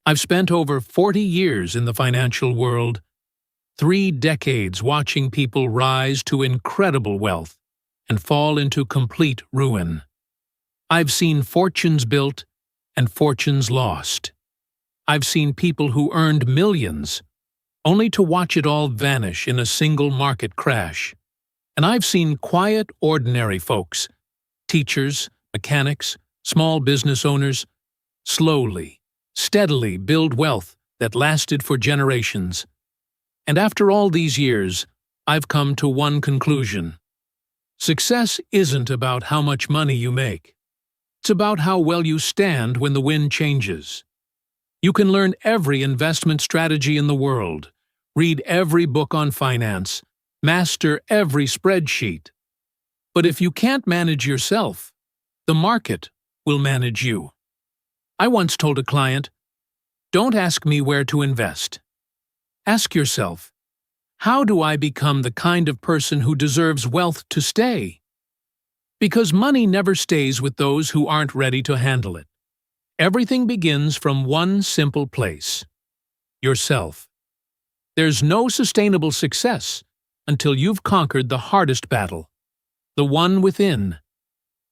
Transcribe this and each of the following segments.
I've spent over 40 years in the financial world, 3 decades watching people rise to incredible wealth and fall into complete ruin. I've seen fortunes built and fortunes lost. I've seen people who earned millions, only to watch it all vanish in a single market crash. And I've seen quiet, ordinary folks, teachers, mechanics, small business owners, slowly, steadily build wealth that lasted for generations. And after all these years, I've come to one conclusion. Success isn't about how much money you make. It's about how well you stand when the wind changes. You can learn every investment strategy in the world, read every book on finance, master every spreadsheet. But if you can't manage yourself, the market will manage you. I once told a client, "Don't ask me where to invest. Ask yourself, how do I become the kind of person who deserves wealth to stay?" Because money never stays with those who aren't ready to handle it. Everything begins from one simple place: yourself. There's no sustainable success until you've conquered the hardest battle, the one within.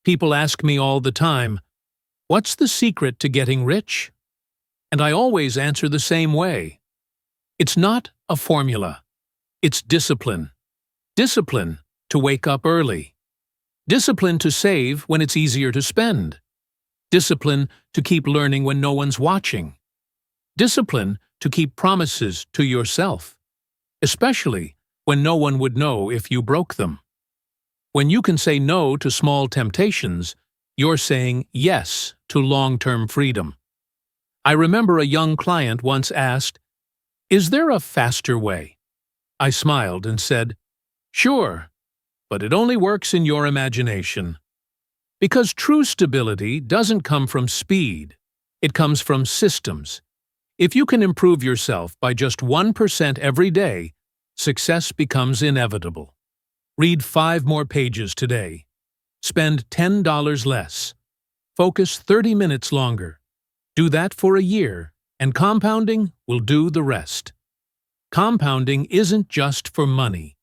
People ask me all the time, "What's the secret to getting rich?" And I always answer the same way. It's not a formula. It's discipline. Discipline to wake up early. Discipline to save when it's easier to spend. Discipline to keep learning when no one's watching. Discipline to keep promises to yourself, especially when no one would know if you broke them. When you can say no to small temptations, you're saying yes to long-term freedom. I remember a young client once asked, "Is there a faster way?" I smiled and said, "Sure, but it only works in your imagination." Because true stability doesn't come from speed, it comes from systems. If you can improve yourself by just 1% every day, success becomes inevitable. Read 5 more pages today. Spend $10 less. Focus 30 minutes longer. Do that for a year, and compounding will do the rest. Compounding isn't just for money.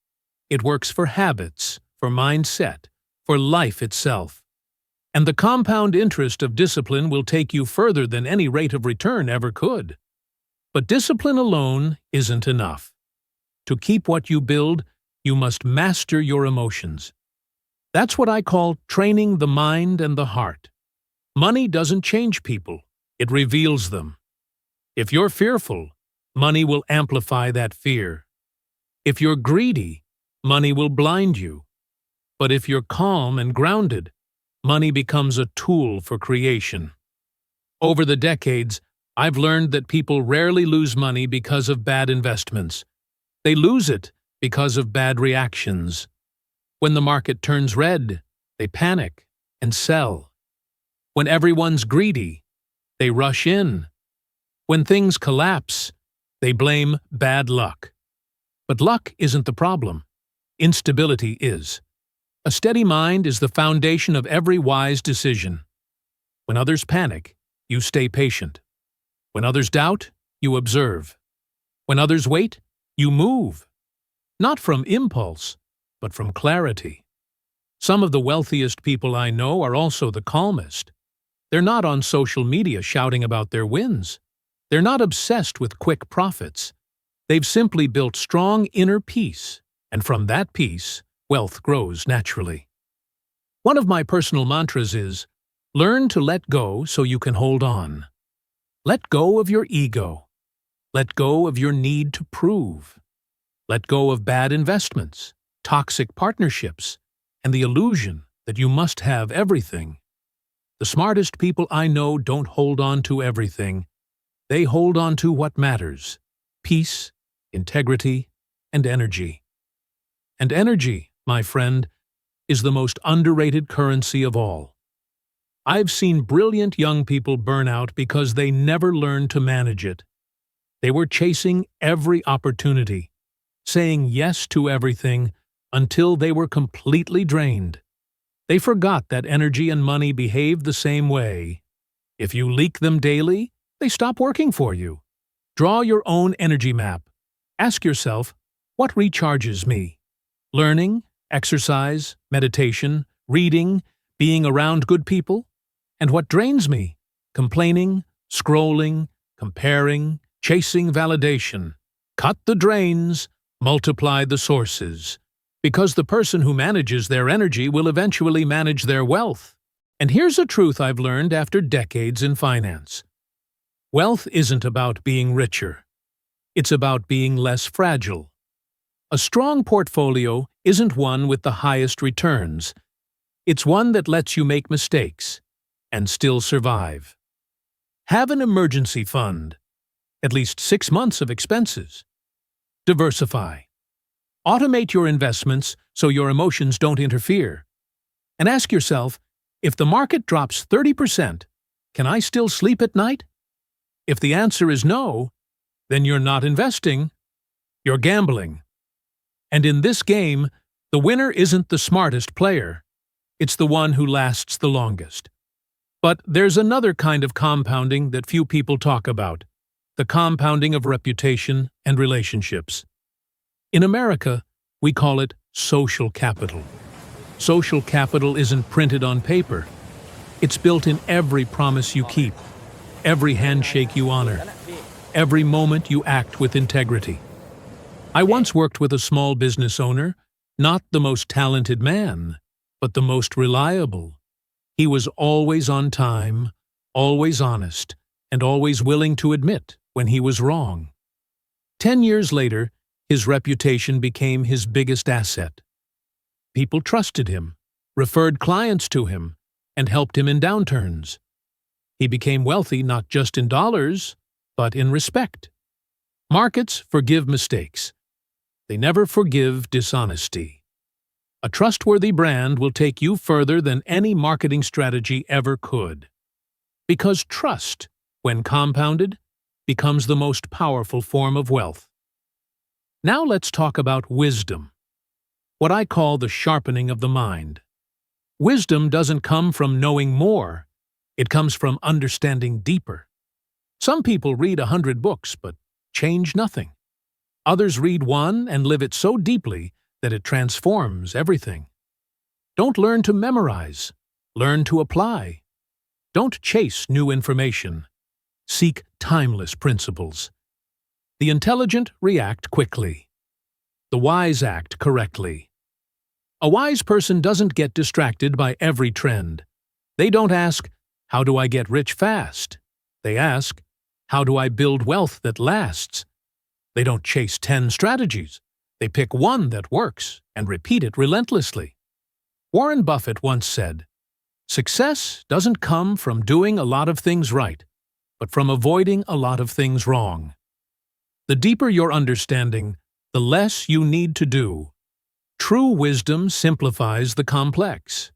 It works for habits, for mindset, for life itself. And the compound interest of discipline will take you further than any rate of return ever could. But discipline alone isn't enough. To keep what you build, you must master your emotions. That's what I call training the mind and the heart. Money doesn't change people, it reveals them. If you're fearful, money will amplify that fear. If you're greedy, money will blind you. But if you're calm and grounded, money becomes a tool for creation. Over the decades, I've learned that people rarely lose money because of bad investments. They lose it because of bad reactions. When the market turns red, they panic and sell. When everyone's greedy, they rush in. When things collapse, they blame bad luck. But luck isn't the problem. Instability is. A steady mind is the foundation of every wise decision. When others panic, you stay patient. When others doubt, you observe. When others wait, you move. Not from impulse, but from clarity. Some of the wealthiest people I know are also the calmest. They're not on social media shouting about their wins. They're not obsessed with quick profits. They've simply built strong inner peace, and from that peace, wealth grows naturally. One of my personal mantras is, learn to let go so you can hold on. Let go of your ego. Let go of your need to prove. Let go of bad investments, toxic partnerships, and the illusion that you must have everything. The smartest people I know don't hold on to everything. They hold on to what matters: peace, integrity, and energy. And energy, my friend, is the most underrated currency of all. I've seen brilliant young people burn out because they never learned to manage it. They were chasing every opportunity, saying yes to everything until they were completely drained. They forgot that energy and money behave the same way. If you leak them daily, they stop working for you. Draw your own energy map. Ask yourself, what recharges me? Learning, exercise, meditation, reading, being around good people? And what drains me? Complaining, scrolling, comparing, chasing validation. Cut the drains, multiply the sources. Because the person who manages their energy will eventually manage their wealth. And here's a truth I've learned after decades in finance. Wealth isn't about being richer. It's about being less fragile. A strong portfolio isn't one with the highest returns. It's one that lets you make mistakes and still survive. Have an emergency fund, at least 6 months of expenses. Diversify. Automate your investments so your emotions don't interfere. And ask yourself, if the market drops 30%, can I still sleep at night? If the answer is no, then you're not investing, you're gambling. And in this game, the winner isn't the smartest player. It's the one who lasts the longest. But there's another kind of compounding that few people talk about, the compounding of reputation and relationships. In America, we call it social capital. Social capital isn't printed on paper. It's built in every promise you keep, every handshake you honor, every moment you act with integrity. I once worked with a small business owner, not the most talented man, but the most reliable. He was always on time, always honest, and always willing to admit when he was wrong. 10 years later, his reputation became his biggest asset. People trusted him, referred clients to him, and helped him in downturns. He became wealthy not just in dollars, but in respect. Markets forgive mistakes. They never forgive dishonesty. A trustworthy brand will take you further than any marketing strategy ever could. Because trust, when compounded, becomes the most powerful form of wealth. Now let's talk about wisdom, what I call the sharpening of the mind. Wisdom doesn't come from knowing more, it comes from understanding deeper. Some people read 100 books but change nothing. Others read one and live it so deeply that it transforms everything. Don't learn to memorize, learn to apply. Don't chase new information. Seek timeless principles. The intelligent react quickly. The wise act correctly. A wise person doesn't get distracted by every trend. They don't ask, how do I get rich fast? They ask, how do I build wealth that lasts? They don't chase 10 strategies. They pick one that works and repeat it relentlessly. Warren Buffett once said, "Success doesn't come from doing a lot of things right, but from avoiding a lot of things wrong." The deeper your understanding, the less you need to do. True wisdom simplifies the complex.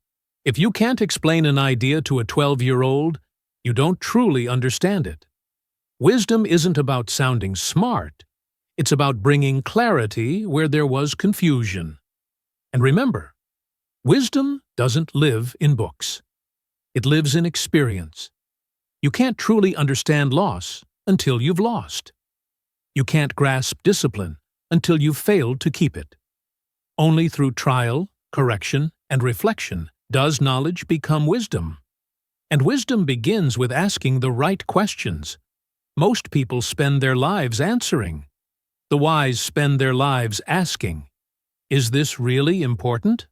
If you can't explain an idea to a 12-year-old, you don't truly understand it. Wisdom isn't about sounding smart. It's about bringing clarity where there was confusion. And remember, wisdom doesn't live in books. It lives in experience. You can't truly understand loss until you've lost. You can't grasp discipline until you've failed to keep it. Only through trial, correction, and reflection does knowledge become wisdom. And wisdom begins with asking the right questions. Most people spend their lives answering. The wise spend their lives asking, is this really important?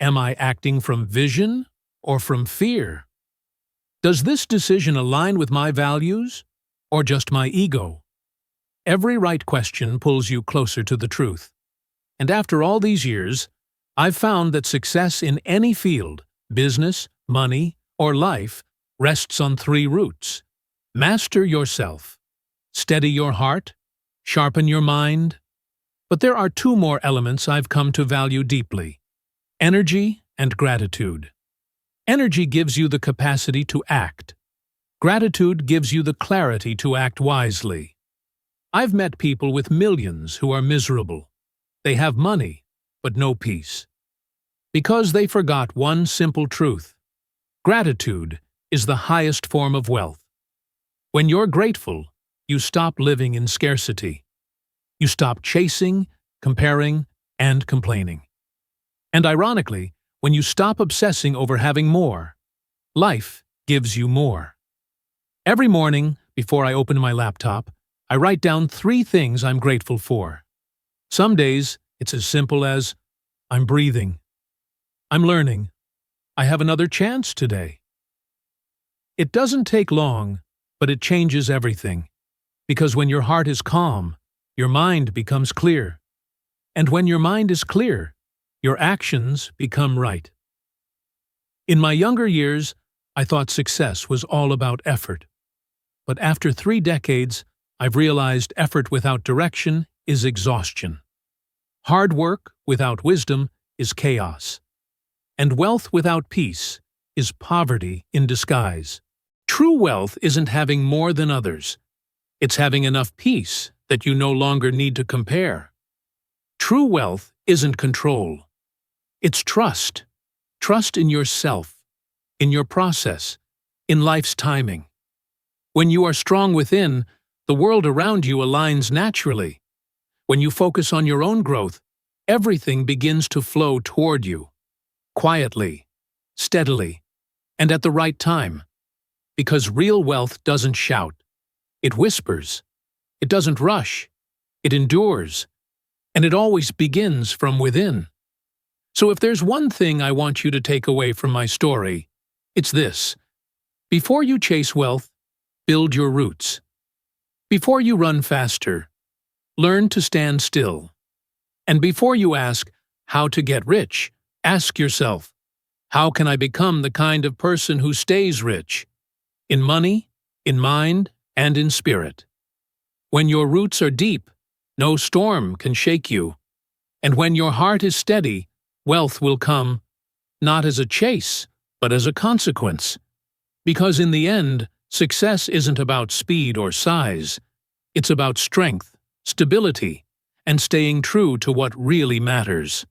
Am I acting from vision or from fear? Does this decision align with my values or just my ego? Every right question pulls you closer to the truth. And after all these years, I've found that success in any field, business, money, or life, rests on 3 roots. Master yourself. Steady your heart. Sharpen your mind. But there are 2 more elements I've come to value deeply: energy and gratitude. Energy gives you the capacity to act. Gratitude gives you the clarity to act wisely. I've met people with millions who are miserable. They have money, but no peace. Because they forgot one simple truth. Gratitude is the highest form of wealth. When you're grateful, you stop living in scarcity. You stop chasing, comparing, and complaining. And ironically, when you stop obsessing over having more, life gives you more. Every morning, before I open my laptop, I write down 3 things I'm grateful for. Some days, it's as simple as, I'm breathing. I'm learning. I have another chance today. It doesn't take long, but it changes everything. Because when your heart is calm, your mind becomes clear. And when your mind is clear, your actions become right. In my younger years, I thought success was all about effort. But after 3 decades, I've realized effort without direction is exhaustion. Hard work without wisdom is chaos. And wealth without peace is poverty in disguise. True wealth isn't having more than others. It's having enough peace that you no longer need to compare. True wealth isn't control. It's trust. Trust in yourself, in your process, in life's timing. When you are strong within, the world around you aligns naturally. When you focus on your own growth, everything begins to flow toward you. Quietly, steadily, and at the right time. Because real wealth doesn't shout. It whispers. It doesn't rush. It endures. And it always begins from within. So if there's one thing I want you to take away from my story, it's this. Before you chase wealth, build your roots. Before you run faster, learn to stand still. And before you ask how to get rich, ask yourself, how can I become the kind of person who stays rich? In money, in mind, and in spirit. When your roots are deep, no storm can shake you. And when your heart is steady, wealth will come, not as a chase, but as a consequence. Because in the end, success isn't about speed or size. It's about strength, stability, and staying true to what really matters.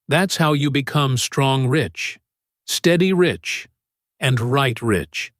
That's how you become strong rich, steady rich, and right rich.